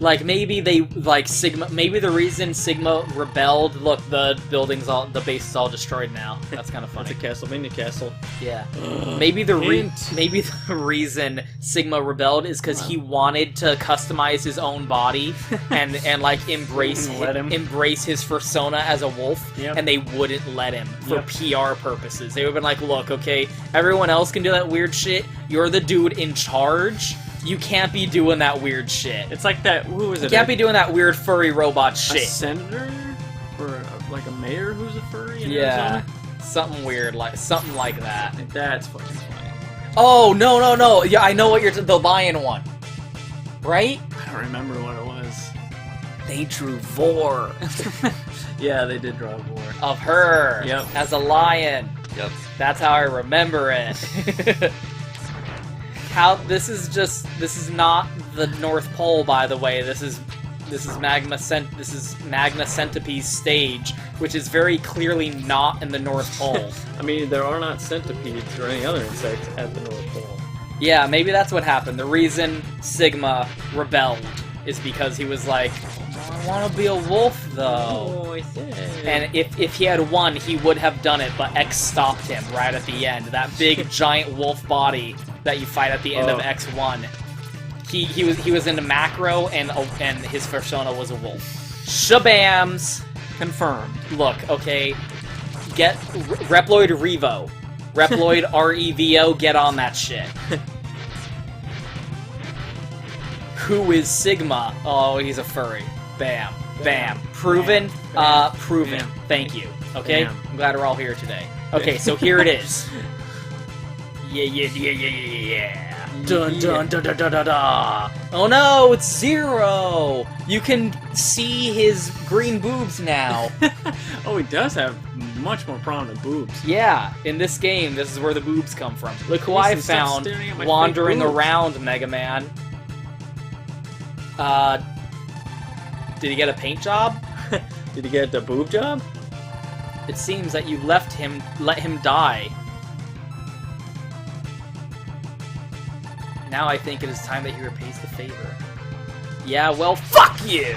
Like, maybe they, like, Sigma... Maybe the reason Sigma rebelled... Look, the building's all... The base is all destroyed now. That's kind of funny. It's a Castlevania castle. Yeah. Maybe the reason Sigma rebelled is because he wanted to customize his own body and like, embrace his persona as a wolf, and they wouldn't let him for PR purposes. They would have been like, look, okay, everyone else can do that weird shit. You're the dude in charge. You can't be doing that weird shit. It's like that, who is it? You can't be doing that weird furry robot shit. A senator? Or like a mayor who's a furry? Yeah. Something weird, something like that. That's fucking funny. Oh, no. Yeah, I know what you're... The lion one. Right? I don't remember what it was. They drew Vor. Yeah, they did draw Vor. Of her. Yep. As a lion. Yep. That's how I remember it. This is not the North Pole, by the way. This is Magna Centipede's stage, which is very clearly not in the North Pole. I mean, there are not centipedes or any other insects at the North Pole. Yeah, maybe that's what happened. The reason Sigma rebelled is because he was like, I want to be a wolf, though. Oh, I see. And if he had won, he would have done it, but X stopped him right at the end. That big, giant wolf body that you fight at the end of X1. He was into macro, and his persona was a wolf. Shabams! Confirmed. Look, okay, get Reploid Revo. Reploid REVO, get on that shit. Who is Sigma? Oh, he's a furry. Bam. Bam. Proven? Proven. Bam. Thank you. Okay? Bam. I'm glad we're all here today. Okay, so here it is. Yeah. Dun dun dun dun dun dun dun. Oh no, it's Zero! You can see his green boobs now. Oh, he does have much more prominent boobs. Yeah, in this game, this is where the boobs come from. Look who I found wandering wandering around, Megaman. Did he get a paint job? Did he get the boob job? It seems that you let him die. Now I think it is time that he repays the favor. Yeah, well, fuck you!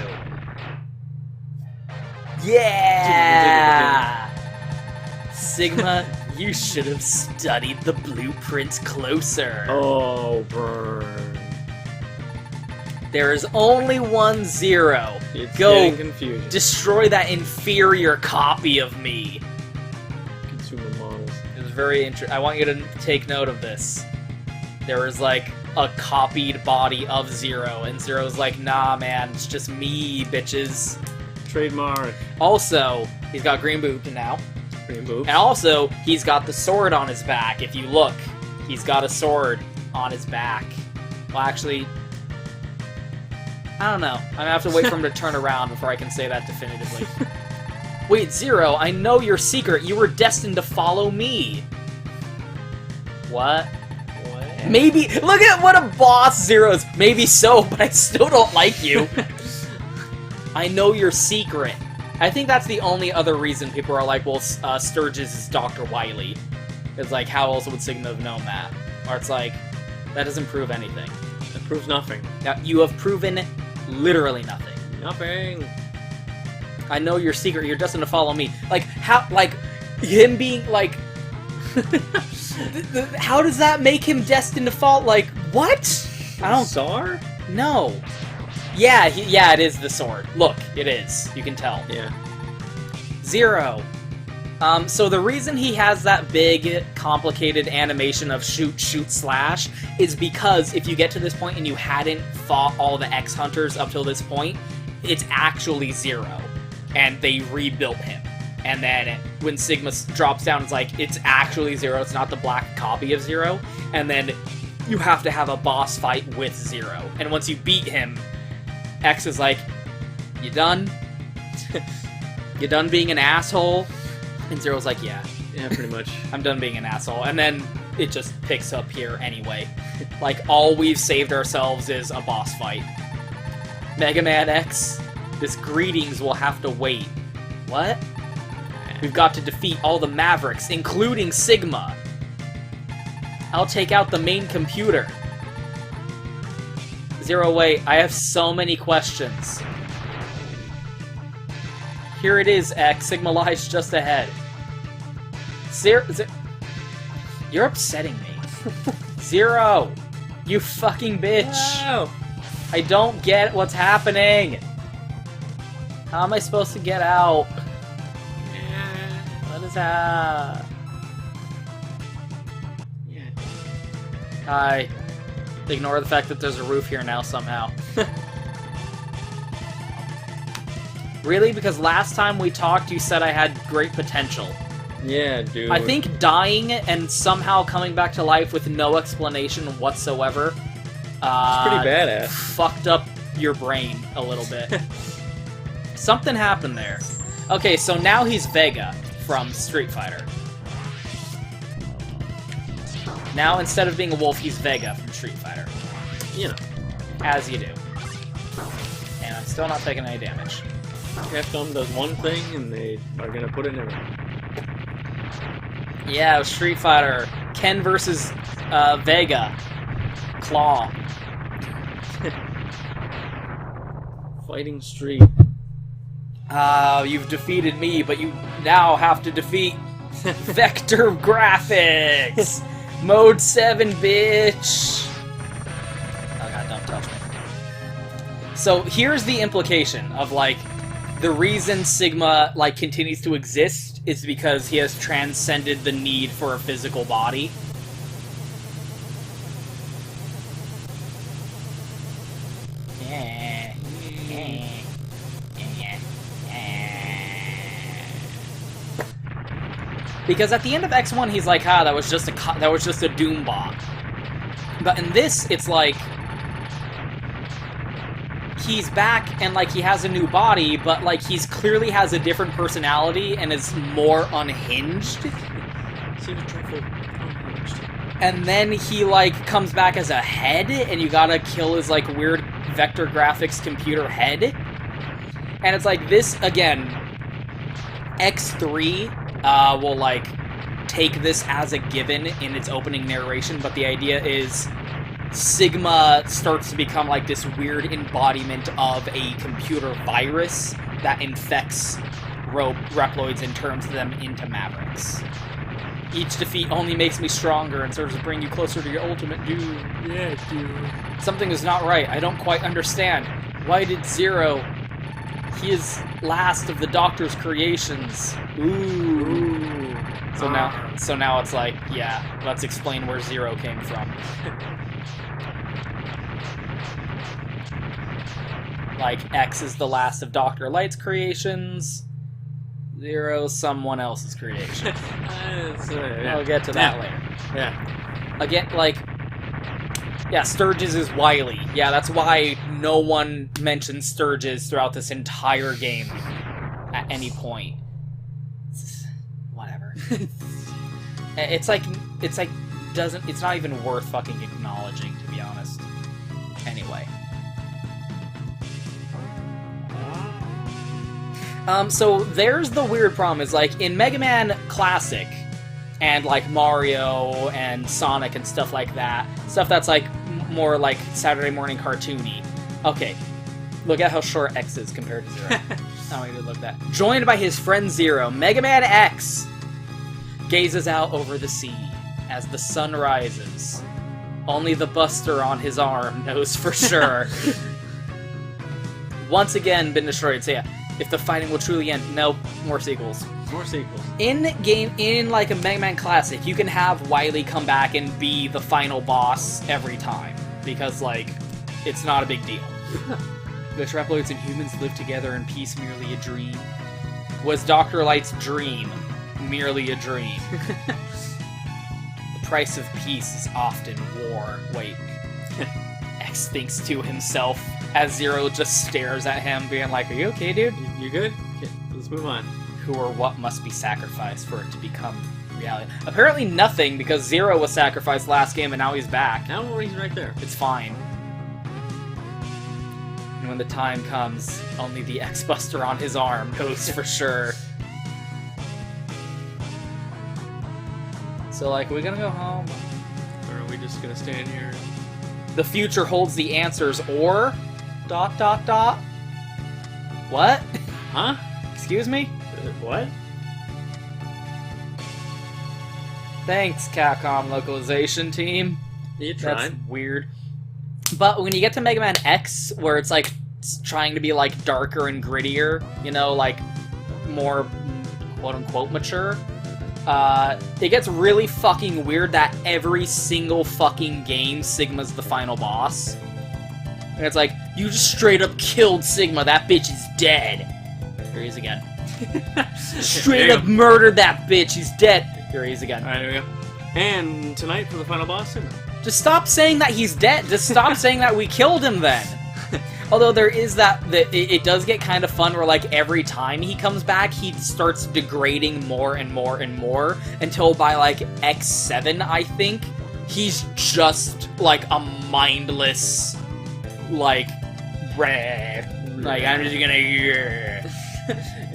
Yeah! Sigma, you should have studied the blueprints closer. Oh, burn. There is only one Zero. It's Go getting confusing. destroy that inferior copy of me. Consumer models. It was very interesting. I want you to take note of this. There is like a copied body of Zero, and Zero's like, nah, man, it's just me, bitches. Trademark. Also, he's got green boobs now. Green boobs. And also, he's got the sword on his back. If you look, he's got a sword on his back. Well, actually, I don't know. I'm gonna have to wait for him to turn around before I can say that definitively. Wait, Zero, I know your secret. You were destined to follow me. What? Maybe, look at what a boss Zero is. Maybe so, but I still don't like you. I know your secret. I think that's the only other reason people are like, well, Sturgis is Dr. Wily. It's like, how else would Sigma have known that? Or it's like, that doesn't prove anything. That proves nothing. Now, you have proven literally nothing. Nothing. I know your secret. You're destined to follow me. Like, how, like, him being, like... How does that make him destined to fall? Like, what? I don't... Czar? No. Yeah, yeah, it is the sword. Look, it is. You can tell. Yeah. Zero. So the reason he has that big, complicated animation of shoot, shoot, slash is because if you get to this point and you hadn't fought all the X-Hunters up till this point, it's actually Zero. And they rebuilt him. And then when Sigma drops down, it's like, it's actually Zero, it's not the black copy of Zero. And then you have to have a boss fight with Zero. And once you beat him, X is like, you done? You done being an asshole? And Zero's like, yeah. Yeah, pretty much. I'm done being an asshole. And then it just picks up here anyway. Like, all we've saved ourselves is a boss fight. Mega Man X, this greetings will have to wait. What? We've got to defeat all the Mavericks, including Sigma. I'll take out the main computer. Zero, wait. I have so many questions. Here it is, X. Sigma lies just ahead. Zero... You're upsetting me. Zero! You fucking bitch! No. I don't get what's happening! How am I supposed to get out? What is that? Yeah. Hi. Ignore the fact that there's a roof here now somehow. Really? Because last time we talked, you said I had great potential. Yeah, dude. I think dying and somehow coming back to life with no explanation whatsoever It's pretty badass. fucked up your brain a little bit. Something happened there. Okay, so now he's Vega from Street Fighter. Now, instead of being a wolf, he's Vega from Street Fighter. You know. As you do. And I'm still not taking any damage. Capcom does one thing, and they are gonna put it in everything. Yeah, Street Fighter. Ken versus Vega. Claw. Fighting Street. You've defeated me, but you now have to defeat Vector Graphics! Mode 7, bitch! Oh god, don't touch me. So here's the implication of, like, the reason Sigma, like, continues to exist is because he has transcended the need for a physical body. Because at the end of X1, he's like, that was just a Doom bot. But in this, it's like he's back and like he has a new body, but like he's clearly has a different personality and is more unhinged. Seems trifle unhinged. And then he like comes back as a head, and you gotta kill his like weird Vector Graphics computer head. And it's like this again. X3 will, like, take this as a given in its opening narration, but the idea is Sigma starts to become, like, this weird embodiment of a computer virus that infects Reploids and turns them into Mavericks. Each defeat only makes me stronger and serves to bring you closer to your ultimate doom. Yeah, dude. Something is not right. I don't quite understand. Why did Zero... He is last of the Doctor's creations. Ooh. So now it's like, yeah, let's explain where Zero came from. Like, X is the last of Dr. Light's creations. Zero, someone else's creation. Yeah. I'll get to that later. Yeah. Again, like... Yeah, Sturgis is Wily. Yeah, that's why no one mentions Sturgis throughout this entire game at any point. Whatever. It's not even worth fucking acknowledging, to be honest. Anyway. So there's the weird problem, is like, in Mega Man Classic, and like Mario and Sonic and stuff like that. Stuff that's like more like Saturday morning cartoony. Okay, look at how short X is compared to Zero. Oh, I did look at that. Joined by his friend Zero, Mega Man X gazes out over the sea as the sun rises. Only the buster on his arm knows for sure. Once again been destroyed. So yeah, if the fighting will truly end, no more sequels. More sequels. In like a Mega Man Classic, you can have Wily come back and be the final boss every time. Because, like, it's not a big deal. The Reploids and humans live together in peace, merely a dream. Was Dr. Light's dream merely a dream? The price of peace is often war. Wait. X thinks to himself as Zero just stares at him, being like, are you okay, dude? You good? Okay, let's move on. Who or what must be sacrificed for it to become reality? Apparently nothing, because Zero was sacrificed last game and now he's back. Now he's right there. It's fine. And when the time comes, only the X-Buster on his arm knows for sure. So, like, are we gonna go home? Or are we just gonna stand here The future holds the answers, or... ... What? Huh? Excuse me? What? Thanks, Capcom localization team. You That's trying? weird. But when you get to Mega Man X, where it's like trying to be like darker and grittier, you know, like more quote-unquote mature, it gets really fucking weird that every single fucking game Sigma's the final boss. And it's like, you just straight up killed Sigma, that bitch is dead. Here he is again. Straight up murdered that bitch, he's dead. Here he is again. Alright, here we go. And tonight for the final boss, Sigma. Just stop saying that he's dead. Just stop saying that we killed him then. Although there is that it does get kind of fun where like every time he comes back, he starts degrading more and more and more until by like X7, I think, he's just like a mindless, like, like I'm just gonna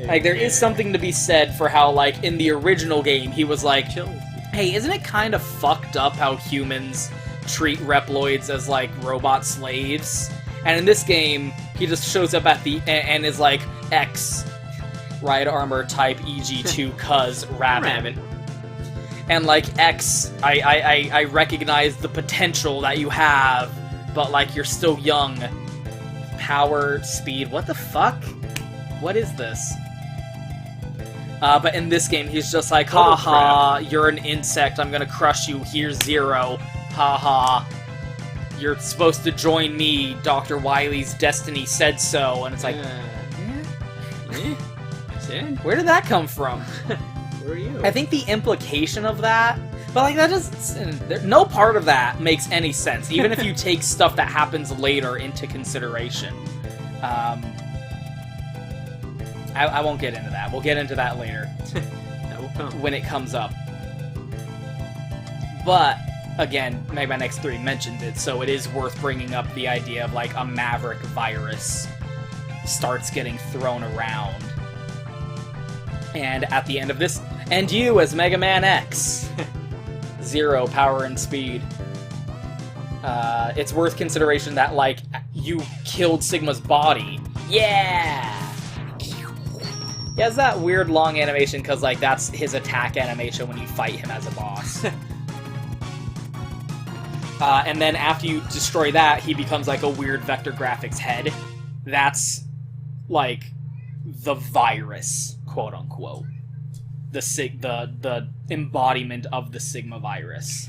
like there is something to be said for how like in the original game he was like, hey, isn't it kind of fucked up how humans treat Reploids as like robot slaves? And in this game, he just shows up at the and is like, X, ride armor type EG2 cuz rabbit. And like, X, I recognize the potential that you have, but like you're still young. Power, speed, what the fuck? What is this? But in this game, he's just like, haha, you're an insect, I'm gonna crush you, here's Zero, haha. You're supposed to join me, Dr. Wily's destiny said so, and it's like, where did that come from? Where are you? I think the implication of that, but like that just, no part of that makes any sense, even if you take stuff that happens later into consideration. I won't get into that. We'll get into that later. That will come. When it comes up. But, again, Mega Man X3 mentioned it, so it is worth bringing up the idea of, like, a Maverick virus starts getting thrown around. And at the end of this, and you as Mega Man X. Zero power and speed. It's worth consideration that, like, you killed Sigma's body. Yeah! He has that weird long animation because, like, that's his attack animation when you fight him as a boss. And then after you destroy that, he becomes, like, a weird vector graphics head. That's, like, the virus, quote-unquote. The embodiment of the Sigma virus.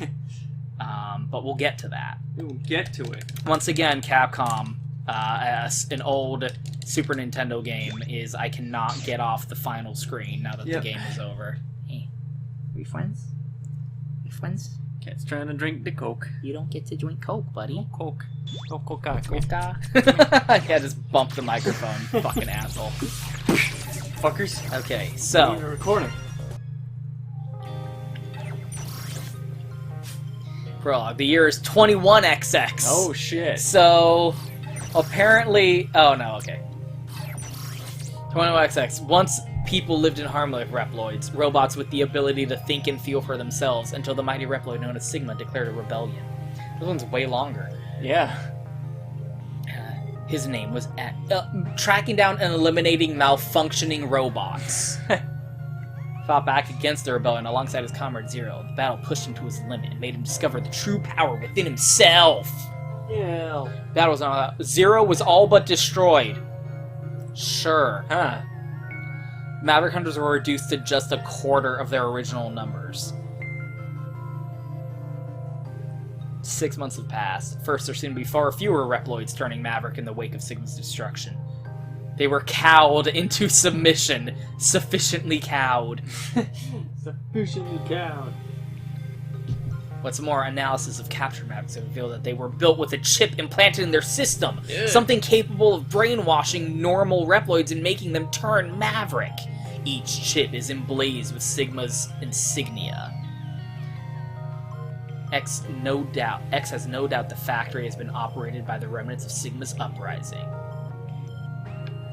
But we'll get to that. We'll get to it. Once again, Capcom, as an old Super Nintendo game, is I cannot get off the final screen now that the game is over. Hey, we friends? We friends? Cat's trying to drink the Coke. You don't get to drink Coke, buddy. No Coke. No Coca. Coca. Yeah, just bump the microphone, fucking asshole. Fuckers. Okay, so... We're recording. Prologue. The year is 21XX. Oh, shit. So, apparently... Oh, no, okay. 21XX. Once people lived in harmony with Reploids, robots with the ability to think and feel for themselves, until the mighty Reploid known as Sigma declared a rebellion. This one's way longer. Yeah. His name was tracking down and eliminating malfunctioning robots. Fought back against the rebellion alongside his comrade Zero. The battle pushed him to his limit and made him discover the true power within himself. Yeah. Battle was not that. Zero was all but destroyed. Sure. Huh. Maverick Hunters were reduced to just a quarter of their original numbers. 6 months have passed. First, there seemed to be far fewer Reploids turning Maverick in the wake of Sigma's destruction. They were cowed into submission. Sufficiently cowed. Sufficiently cowed. What's more, analysis of captured Mavericks have revealed that they were built with a chip implanted in their system. Yeah. Something capable of brainwashing normal Reploids and making them turn Maverick. Each chip is emblazed with Sigma's insignia. X has no doubt the factory has been operated by the remnants of Sigma's uprising.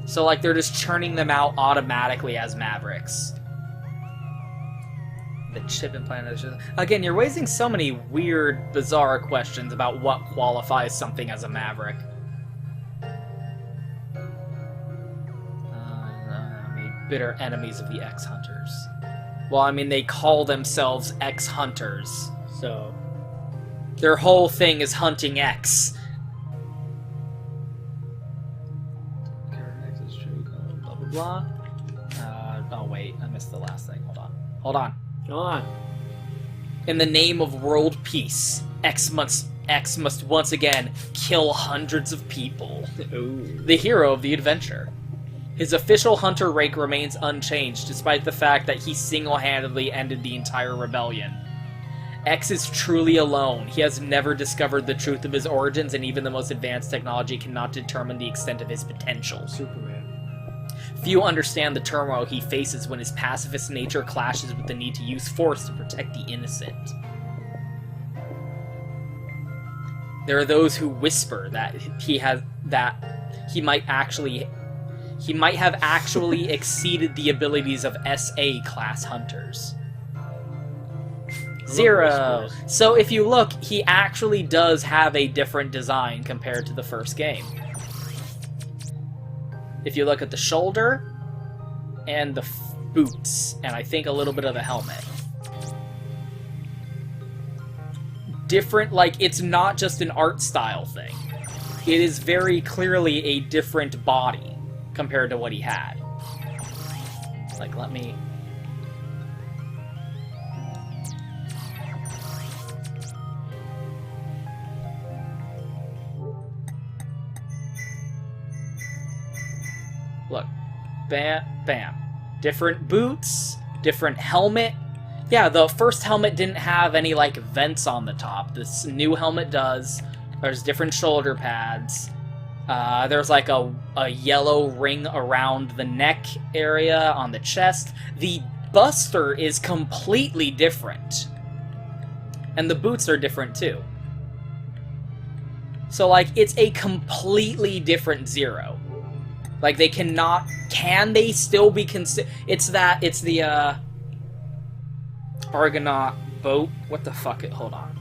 So, like, they're just churning them out automatically as Mavericks. the chip implanted. Again, you're raising so many weird, bizarre questions about what qualifies something as a Maverick. Bitter enemies of the X-Hunters. Well, I mean, they call themselves X-Hunters. So... their whole thing is hunting X. X is true, blah, blah, blah. Oh, wait, I missed the last thing. Hold on. Go on. In the name of world peace, X must once again kill hundreds of people. Ooh. The hero of the adventure. His official hunter rank remains unchanged, despite the fact that he single-handedly ended the entire rebellion. X is truly alone. He has never discovered the truth of his origins, and even the most advanced technology cannot determine the extent of his potential. Superman. Few understand the turmoil he faces when his pacifist nature clashes with the need to use force to protect the innocent. There are those who whisper that he might have actually exceeded the abilities of SA class hunters. Zero. So if you look, he actually does have a different design compared to the first game. If you look at the shoulder and the boots, and I think a little bit of the helmet. Different, like, it's not just an art style thing. It is very clearly a different body compared to what he had. Like, let me... Look. Bam, bam. Different boots, different helmet. Yeah, the first helmet didn't have any, like, vents on the top. This new helmet does. There's different shoulder pads. There's, like, a yellow ring around the neck area on the chest. The buster is completely different. And the boots are different, too. So, like, it's a completely different Zero. Like, they cannot... Can they still be considered... It's the, Argonaut boat. What the fuck? Hold on.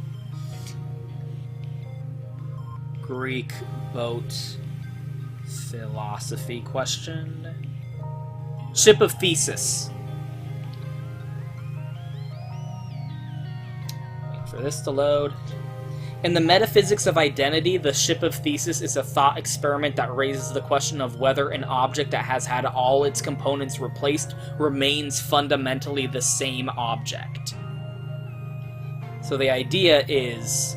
Greek boat philosophy question. Ship of Thesis. Wait for this to load. In the metaphysics of identity, the Ship of Thesis is a thought experiment that raises the question of whether an object that has had all its components replaced remains fundamentally the same object. So the idea is,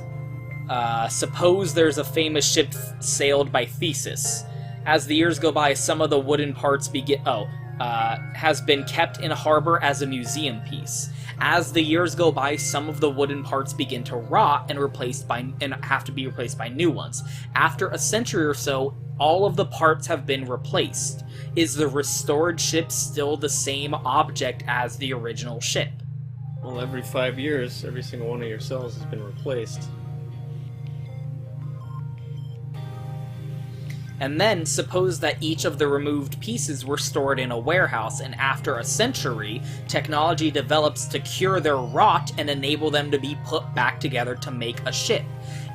suppose there's a famous ship sailed by Thesis. As the years go by, some of the wooden parts has been kept in a harbor as a museum piece. As the years go by, some of the wooden parts begin to rot and have to be replaced by new ones. After a century or so, all of the parts have been replaced. Is the restored ship still the same object as the original ship? Well, every 5 years, every single one of your cells has been replaced. And then, suppose that each of the removed pieces were stored in a warehouse, and after a century, technology develops to cure their rot and enable them to be put back together to make a ship.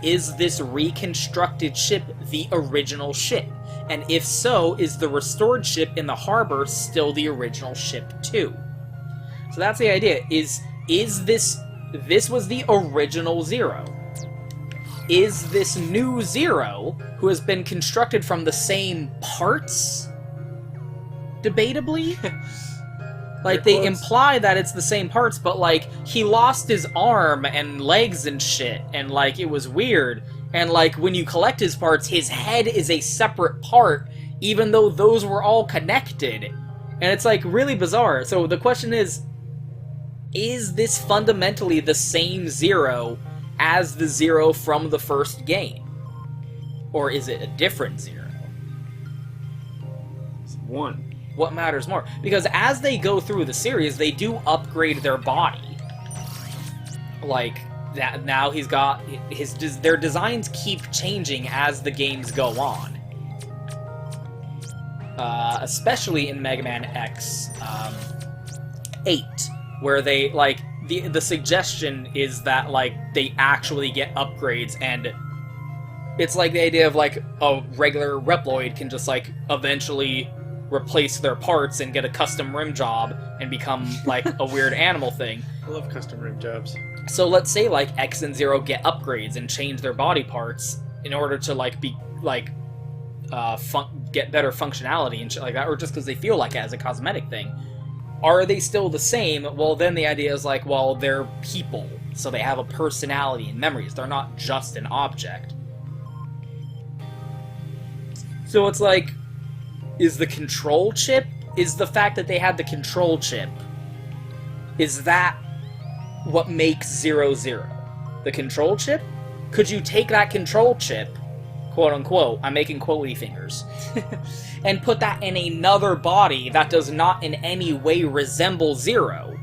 Is this reconstructed ship the original ship? And if so, is the restored ship in the harbor still the original ship too? So that's the idea, is this was the original Zero. Is this new Zero, who has been constructed from the same parts? Debatably? Like, they imply that it's the same parts, but, like, he lost his arm and legs and shit, and, like, it was weird. And, like, when you collect his parts, his head is a separate part, even though those were all connected. And it's, like, really bizarre. So the question is this fundamentally the same Zero as the Zero from the first game? Or is it a different Zero? It's one. What matters more? Because as they go through the series, they do upgrade their body. Like, that now he's got... their designs keep changing as the games go on. Especially in Mega Man X 8, where they, like, the suggestion is that, like, they actually get upgrades, and it's like the idea of, like, a regular Reploid can just, like, eventually replace their parts and get a custom rim job and become, like, a weird animal thing. I love custom rim jobs. So let's say, like, X and Zero get upgrades and change their body parts in order to, like, be, like, get better functionality and shit like that, or just because they feel like it as a cosmetic thing. Are they still the same? Well, then the idea is like, well, they're people, so they have a personality and memories. They're not just an object. So it's like, is the control chip, is the fact that they had the control chip, is that what makes 0, 0? The control chip? Could you take that control chip, quote unquote, I'm making quotey fingers, and put that in another body that does not in any way resemble 0,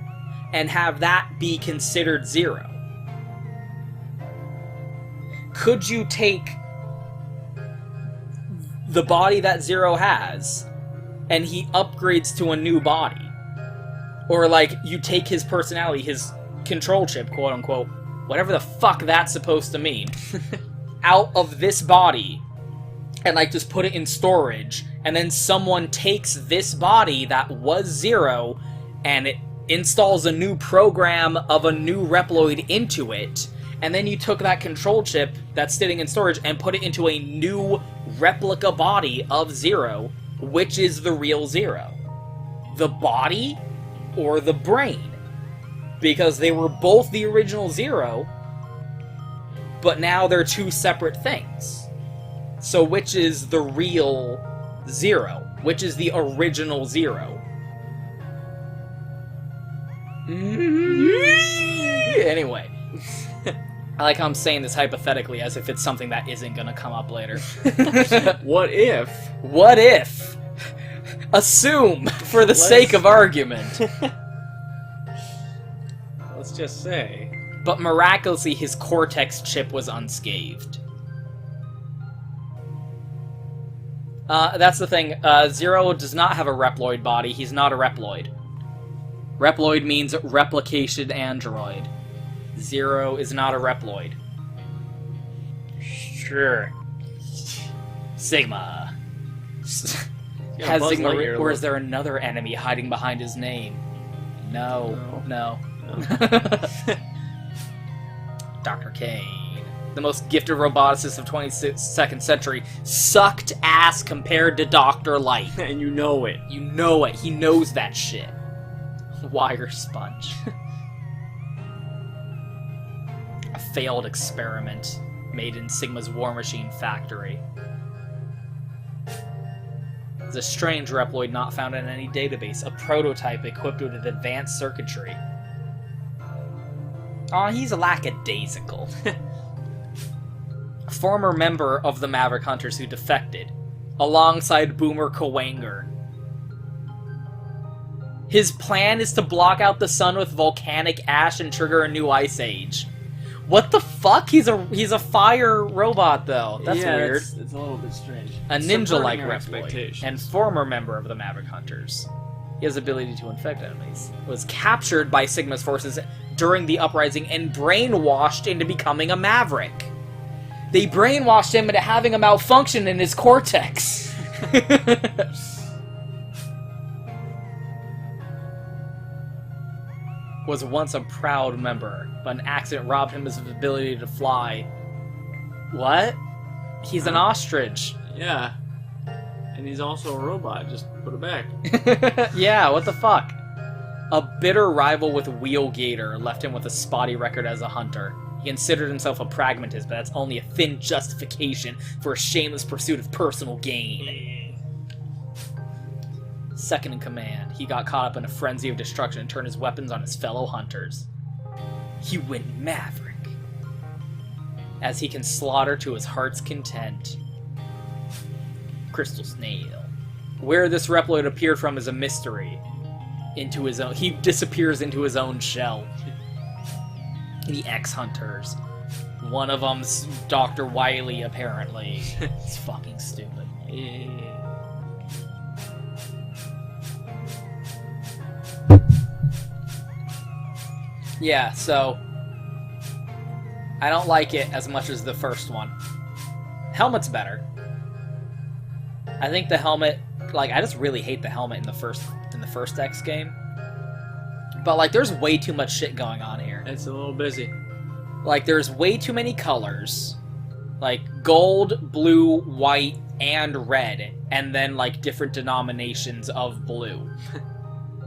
and have that be considered 0? Could you take the body that 0 has, and he upgrades to a new body? Or, like, you take his personality, his control chip, quote unquote, whatever the fuck that's supposed to mean, out of this body, and, like, just put it in storage, and then someone takes this body that was 0, and it installs a new program of a new Reploid into it, and then you took that control chip that's sitting in storage and put it into a new replica body of 0, which is the real 0? The body or the brain? Because they were both the original 0, but now they're two separate things. So which is the real 0? Which is the original 0? Anyway. I like how I'm saying this hypothetically as if it's something that isn't gonna come up later. What if? What if? Assume, for the sake of argument. Let's just say. But miraculously, his Cortex chip was unscathed. That's the thing. 0 does not have a Reploid body. He's not a Reploid. Reploid means replication android. 0 is not a Reploid. Sure. Sigma. Has Sigma, or is there another enemy hiding behind his name? No. Dr. Kane, the most gifted roboticist of 22nd century, sucked ass compared to Dr. Light. And you know it. You know it. He knows that shit. Wire sponge. A failed experiment made in Sigma's War Machine factory. It's a strange Reploid not found in any database, a prototype equipped with advanced circuitry. Aw, he's a lackadaisical. A former member of the Maverick Hunters who defected, alongside Boomer Kawanger. His plan is to block out the sun with volcanic ash and trigger a new ice age. What the fuck? He's a fire robot, though. That's weird. It's a little bit strange. A ninja-like Reploid, and former member of the Maverick Hunters. He has the ability to infect enemies. Was captured by Sigma's forces during the uprising and brainwashed into becoming a Maverick. They brainwashed him into having a malfunction in his cortex. Was once a proud member, but an accident robbed him of his ability to fly. What? He's an ostrich. Yeah. And he's also a robot. Just put it back. Yeah, what the fuck? A bitter rival with Wheelgator left him with a spotty record as a hunter. He considered himself a pragmatist, but that's only a thin justification for a shameless pursuit of personal gain. Second in command, he got caught up in a frenzy of destruction and turned his weapons on his fellow hunters. He went Maverick, as he can slaughter to his heart's content. Crystal Snail. Where this Reploid appeared from is a mystery. He disappears into his own shell. The X-Hunters. One of them's Dr. Wily, apparently. It's fucking stupid. Yeah. Yeah, so I don't like it as much as the first one. Helmet's better. I think the helmet, like, I just really hate the helmet in the first X game. But like, there's way too much shit going on here. It's a little busy. Like, there's way too many colors. Like, gold, blue, white, and red. And then, like, different denominations of blue.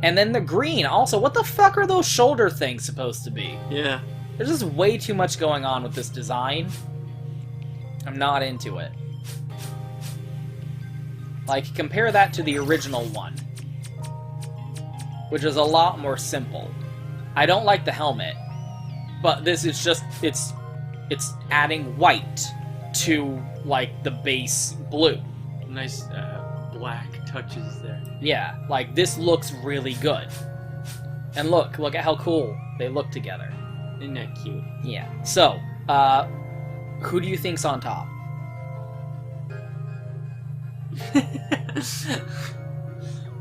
And then the green. Also, what the fuck are those shoulder things supposed to be? Yeah. There's just way too much going on with this design. I'm not into it. Like, compare that to the original one, which is a lot more simple. I don't like the helmet, but this is just, it's adding white to, like, the base blue. Nice black touches there. Yeah, like, this looks really good. And look at how cool they look together. Isn't that cute? Yeah. So, who do you think's on top?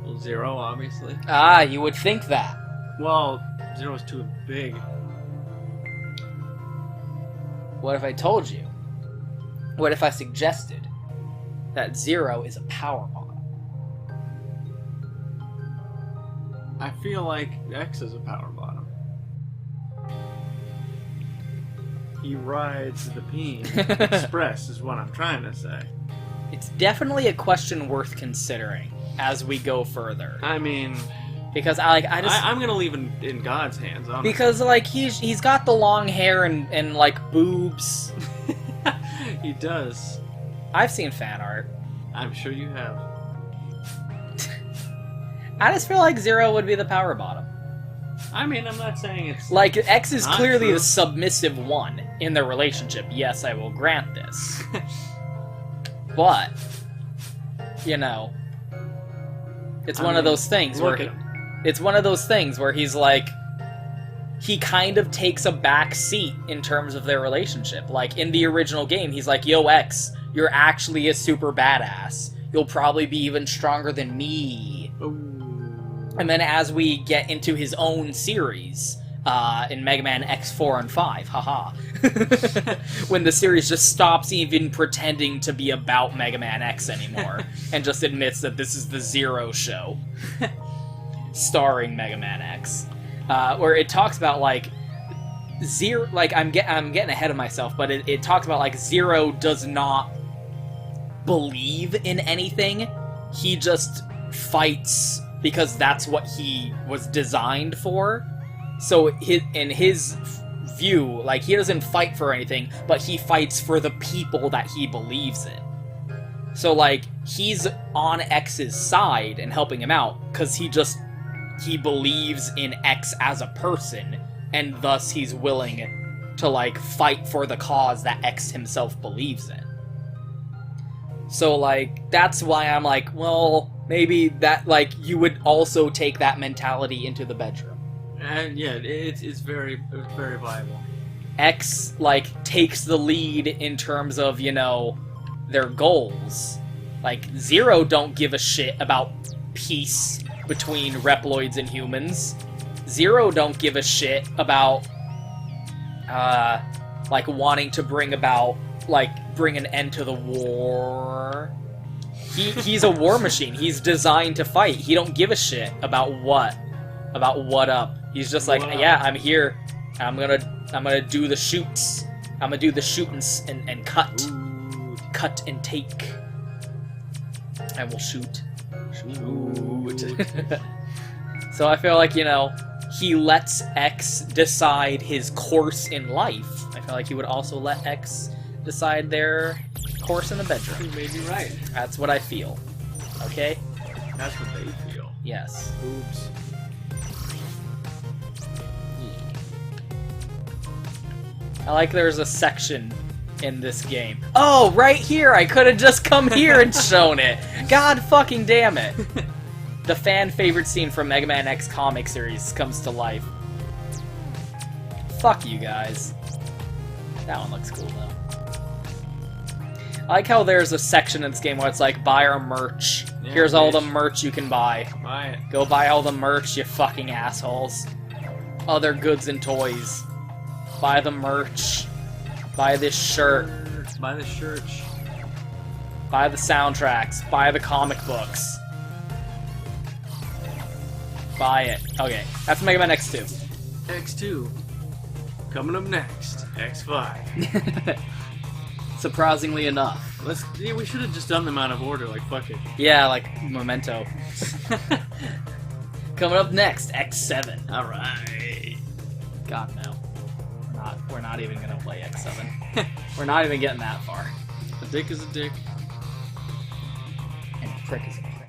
Well, Zero, obviously. Ah, you would think that. Well, Zero's too big. What if I told you? What if I suggested that Zero is a power model? I feel like X is a power bottom. He rides the beam. Express is what I'm trying to say. It's definitely a question worth considering as we go further. I mean, because I'm gonna leave it in God's hands, honestly. Because like he's got the long hair and like boobs. He does. I've seen fan art. I'm sure you have. I just feel like Zero would be the power bottom. I mean, I'm not saying it's... Like, X is clearly true. the submissive one in their relationship. Yes, I will grant this. But, you know, it's one of those things where... It's one of those things where he's like... He kind of takes a back seat in terms of their relationship. Like, in the original game, he's like, yo, X, you're actually a super badass. You'll probably be even stronger than me. Ooh. And then as we get into his own series, in Mega Man X4 and 5, haha, when the series just stops even pretending to be about Mega Man X anymore, and just admits that this is the Zero show, starring Mega Man X, where it talks about, like, Zero, like, I'm getting ahead of myself, but it talks about, like, Zero does not believe in anything, he just fights because that's what he was designed for. So in his view, like, he doesn't fight for anything, but he fights for the people that he believes in. So, like, he's on X's side and helping him out because he believes in X as a person, and thus he's willing to, like, fight for the cause that X himself believes in. So, like, that's why I'm like, well, maybe that, like, you would also take that mentality into the bedroom. And yeah, it's very viable. X, like, takes the lead in terms of, you know, their goals. Like, Zero don't give a shit about peace between Reploids and humans. Zero don't give a shit about, like, wanting to bring an end to the war. He's a war machine. He's designed to fight. He don't give a shit about what up. He's just like, yeah, I'm here. I'm gonna do the shoots. I'm gonna do the shootings and cut. Ooh. Cut and take. I will shoot. Shoot. So I feel like, you know, he lets X decide his course in life. I feel like he would also let X decide their course in the bedroom. You may be right. That's what I feel. Okay? That's what they feel. Yes. Oops. I like there's a section in this game. Oh, right here! I could have just come here and shown it! God fucking damn it! The fan favorite scene from Mega Man X comic series comes to life. Fuck you guys. That one looks cool though. I like how there's a section in this game where it's like, buy our merch. Yeah, Here's all the merch you can buy. Buy it. Go buy all the merch, you fucking assholes. other goods and toys. Buy the merch. Buy this shirt. Buy the shirt. Buy the soundtracks. Buy the comic books. Buy it. Okay, that's Mega Man X2. X2. Coming up next, X5. Surprisingly enough. We should have just done them out of order, like, fuck it. Yeah, like Memento. Coming up next, X7. Alright. God, no. We're not even gonna play X7. We're not even getting that far. A dick is a dick. And a prick is a prick.